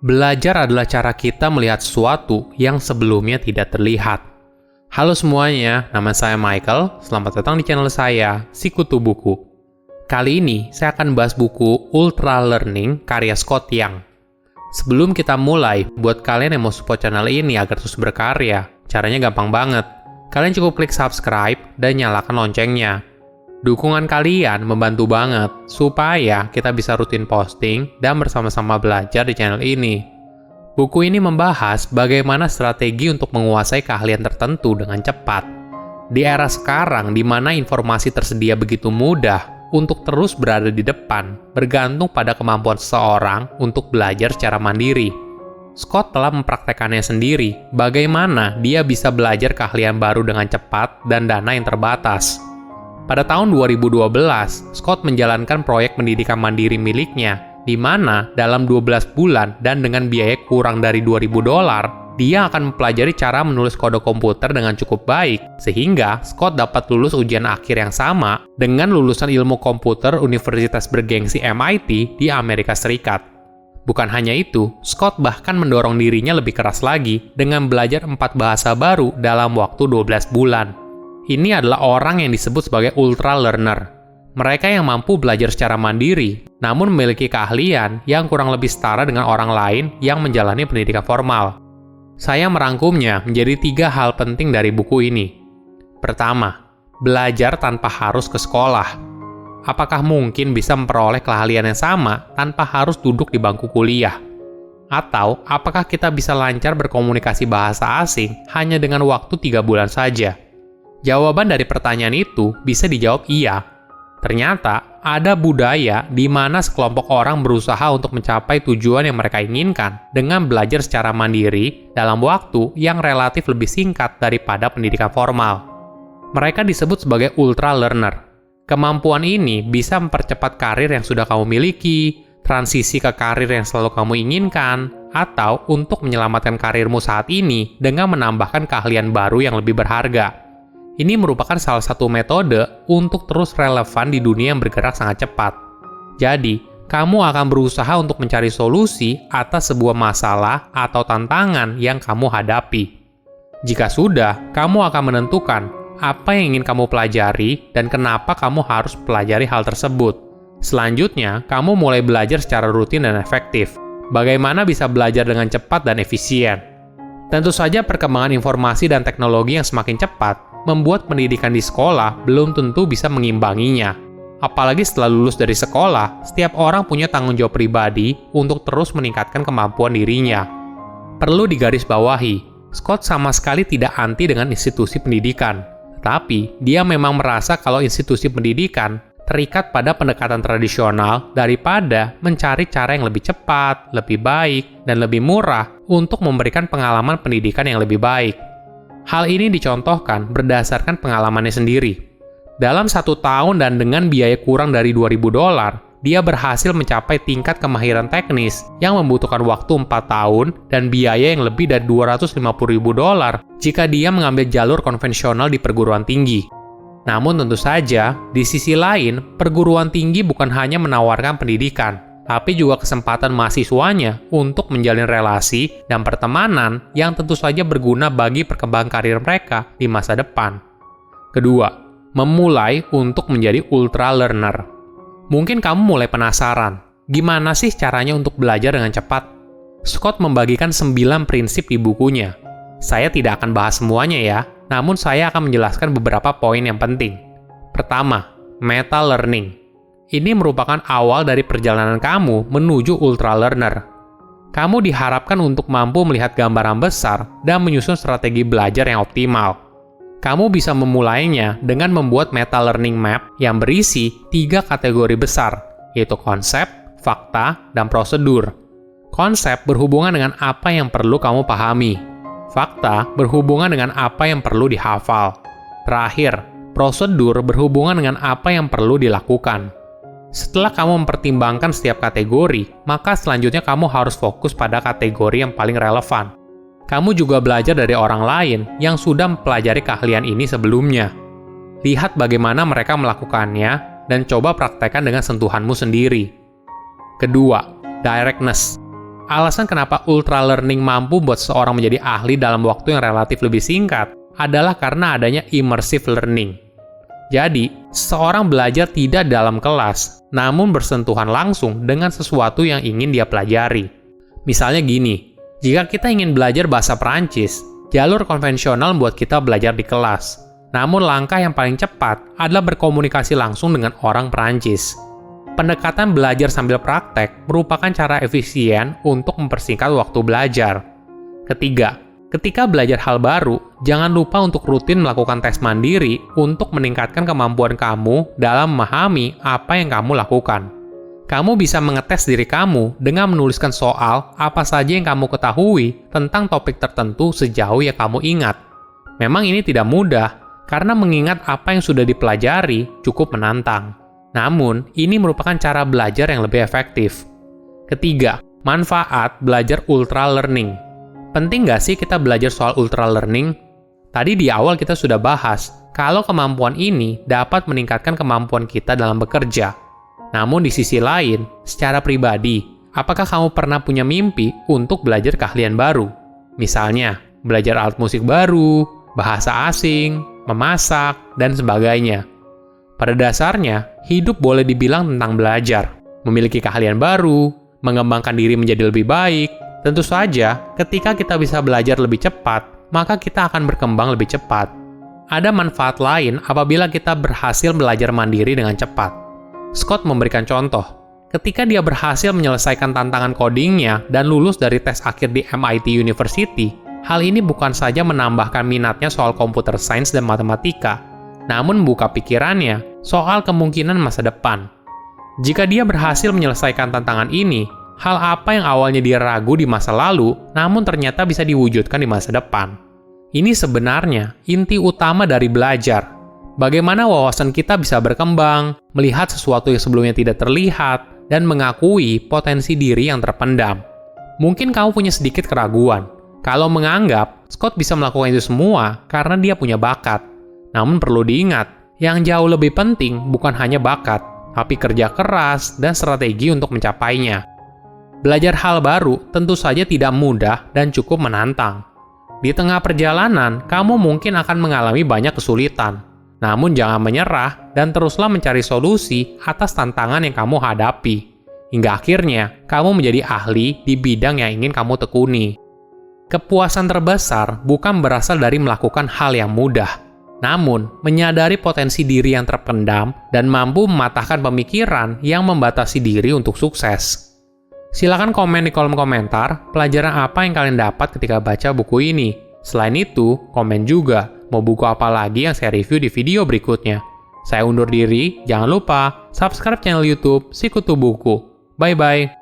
Belajar adalah cara kita melihat sesuatu yang sebelumnya tidak terlihat. Halo semuanya, nama saya Michael. Selamat datang di channel saya, Sikutu Buku. Kali ini saya akan bahas buku Ultra Learning karya Scott Young. Sebelum kita mulai, buat kalian yang mau support channel ini agar terus berkarya, caranya gampang banget. Kalian cukup klik subscribe dan nyalakan loncengnya. Dukungan kalian membantu banget supaya kita bisa rutin posting dan bersama-sama belajar di channel ini. Buku ini membahas bagaimana strategi untuk menguasai keahlian tertentu dengan cepat. Di era sekarang di mana informasi tersedia begitu mudah untuk terus berada di depan, bergantung pada kemampuan seseorang untuk belajar secara mandiri. Scott telah mempraktekannya sendiri, bagaimana dia bisa belajar keahlian baru dengan cepat dan dana yang terbatas. Pada tahun 2012, Scott menjalankan proyek pendidikan mandiri miliknya, di mana dalam 12 bulan dan dengan biaya kurang dari $2.000, dia akan mempelajari cara menulis kode komputer dengan cukup baik, sehingga Scott dapat lulus ujian akhir yang sama dengan lulusan ilmu komputer Universitas bergengsi MIT di Amerika Serikat. Bukan hanya itu, Scott bahkan mendorong dirinya lebih keras lagi dengan belajar 4 bahasa baru dalam waktu 12 bulan. Ini adalah orang yang disebut sebagai ultra learner. Mereka yang mampu belajar secara mandiri, namun memiliki keahlian yang kurang lebih setara dengan orang lain yang menjalani pendidikan formal. Saya merangkumnya menjadi 3 hal penting dari buku ini. Pertama, belajar tanpa harus ke sekolah. Apakah mungkin bisa memperoleh keahlian yang sama tanpa harus duduk di bangku kuliah? Atau apakah kita bisa lancar berkomunikasi bahasa asing hanya dengan waktu 3 bulan saja? Jawaban dari pertanyaan itu bisa dijawab iya. Ternyata, ada budaya di mana sekelompok orang berusaha untuk mencapai tujuan yang mereka inginkan dengan belajar secara mandiri dalam waktu yang relatif lebih singkat daripada pendidikan formal. Mereka disebut sebagai ultra learner. Kemampuan ini bisa mempercepat karir yang sudah kamu miliki, transisi ke karir yang selalu kamu inginkan, atau untuk menyelamatkan karirmu saat ini dengan menambahkan keahlian baru yang lebih berharga. Ini merupakan salah satu metode untuk terus relevan di dunia yang bergerak sangat cepat. Jadi, kamu akan berusaha untuk mencari solusi atas sebuah masalah atau tantangan yang kamu hadapi. Jika sudah, kamu akan menentukan apa yang ingin kamu pelajari dan kenapa kamu harus pelajari hal tersebut. Selanjutnya, kamu mulai belajar secara rutin dan efektif. Bagaimana bisa belajar dengan cepat dan efisien? Tentu saja perkembangan informasi dan teknologi yang semakin cepat membuat pendidikan di sekolah belum tentu bisa mengimbanginya. Apalagi setelah lulus dari sekolah, setiap orang punya tanggung jawab pribadi untuk terus meningkatkan kemampuan dirinya. Perlu digarisbawahi, Scott sama sekali tidak anti dengan institusi pendidikan. Tetapi, dia memang merasa kalau institusi pendidikan terikat pada pendekatan tradisional daripada mencari cara yang lebih cepat, lebih baik, dan lebih murah untuk memberikan pengalaman pendidikan yang lebih baik. Hal ini dicontohkan berdasarkan pengalamannya sendiri. Dalam 1 tahun dan dengan biaya kurang dari $2.000, dia berhasil mencapai tingkat kemahiran teknis yang membutuhkan waktu 4 tahun dan biaya yang lebih dari $250.000 jika dia mengambil jalur konvensional di perguruan tinggi. Namun tentu saja, di sisi lain, perguruan tinggi bukan hanya menawarkan pendidikan, tapi juga kesempatan mahasiswanya untuk menjalin relasi dan pertemanan yang tentu saja berguna bagi perkembangan karir mereka di masa depan. Kedua, memulai untuk menjadi ultra learner. Mungkin kamu mulai penasaran, gimana sih caranya untuk belajar dengan cepat? Scott membagikan 9 prinsip di bukunya. Saya tidak akan bahas semuanya ya, namun saya akan menjelaskan beberapa poin yang penting. Pertama, meta learning. Ini merupakan awal dari perjalanan kamu menuju ultra learner. Kamu diharapkan untuk mampu melihat gambaran besar dan menyusun strategi belajar yang optimal. Kamu bisa memulainya dengan membuat meta learning map yang berisi 3 kategori besar, yaitu konsep, fakta, dan prosedur. Konsep berhubungan dengan apa yang perlu kamu pahami. Fakta berhubungan dengan apa yang perlu dihafal. Terakhir, prosedur berhubungan dengan apa yang perlu dilakukan. Setelah kamu mempertimbangkan setiap kategori, maka selanjutnya kamu harus fokus pada kategori yang paling relevan. Kamu juga belajar dari orang lain yang sudah mempelajari keahlian ini sebelumnya. Lihat bagaimana mereka melakukannya dan coba praktekkan dengan sentuhanmu sendiri. Kedua, directness. alasan kenapa ultra learning mampu buat seseorang menjadi ahli dalam waktu yang relatif lebih singkat adalah karena adanya immersive learning. Jadi, seseorang belajar tidak dalam kelas, namun bersentuhan langsung dengan sesuatu yang ingin dia pelajari. Misalnya gini, jika kita ingin belajar bahasa Perancis, jalur konvensional membuat kita belajar di kelas. Namun langkah yang paling cepat adalah berkomunikasi langsung dengan orang Perancis. Pendekatan belajar sambil praktek merupakan cara efisien untuk mempersingkat waktu belajar. Ketiga, ketika belajar hal baru, jangan lupa untuk rutin melakukan tes mandiri untuk meningkatkan kemampuan kamu dalam memahami apa yang kamu lakukan. Kamu bisa mengetes diri kamu dengan menuliskan soal apa saja yang kamu ketahui tentang topik tertentu sejauh yang kamu ingat. Memang ini tidak mudah, karena mengingat apa yang sudah dipelajari cukup menantang. Namun, ini merupakan cara belajar yang lebih efektif. Ketiga, manfaat belajar ultra learning. Penting nggak sih kita belajar soal ultra learning? Tadi di awal kita sudah bahas, kalau kemampuan ini dapat meningkatkan kemampuan kita dalam bekerja. Namun di sisi lain, secara pribadi, apakah kamu pernah punya mimpi untuk belajar keahlian baru? Misalnya, belajar alat musik baru, bahasa asing, memasak, dan sebagainya. Pada dasarnya, hidup boleh dibilang tentang belajar, memiliki keahlian baru, mengembangkan diri menjadi lebih baik. Tentu saja, ketika kita bisa belajar lebih cepat, maka kita akan berkembang lebih cepat. Ada manfaat lain apabila kita berhasil belajar mandiri dengan cepat. Scott memberikan contoh. Ketika dia berhasil menyelesaikan tantangan codingnya dan lulus dari tes akhir di MIT University, hal ini bukan saja menambahkan minatnya soal computer science dan matematika, namun membuka pikirannya soal kemungkinan masa depan. Jika dia berhasil menyelesaikan tantangan ini, hal apa yang awalnya dia ragu di masa lalu, namun ternyata bisa diwujudkan di masa depan. Ini sebenarnya inti utama dari belajar. Bagaimana wawasan kita bisa berkembang, melihat sesuatu yang sebelumnya tidak terlihat, dan mengakui potensi diri yang terpendam. Mungkin kamu punya sedikit keraguan. Kalau menganggap Scott bisa melakukan itu semua karena dia punya bakat. Namun perlu diingat, yang jauh lebih penting bukan hanya bakat, tapi kerja keras dan strategi untuk mencapainya. Belajar hal baru tentu saja tidak mudah dan cukup menantang. Di tengah perjalanan, kamu mungkin akan mengalami banyak kesulitan. Namun jangan menyerah dan teruslah mencari solusi atas tantangan yang kamu hadapi. Hingga akhirnya, kamu menjadi ahli di bidang yang ingin kamu tekuni. Kepuasan terbesar bukan berasal dari melakukan hal yang mudah, namun menyadari potensi diri yang terpendam dan mampu mematahkan pemikiran yang membatasi diri untuk sukses. Silakan komen di kolom komentar pelajaran apa yang kalian dapat ketika baca buku ini. Selain itu, komen juga mau buku apa lagi yang saya review di video berikutnya. Saya undur diri, jangan lupa subscribe channel YouTube Sikutu Buku. Bye-bye.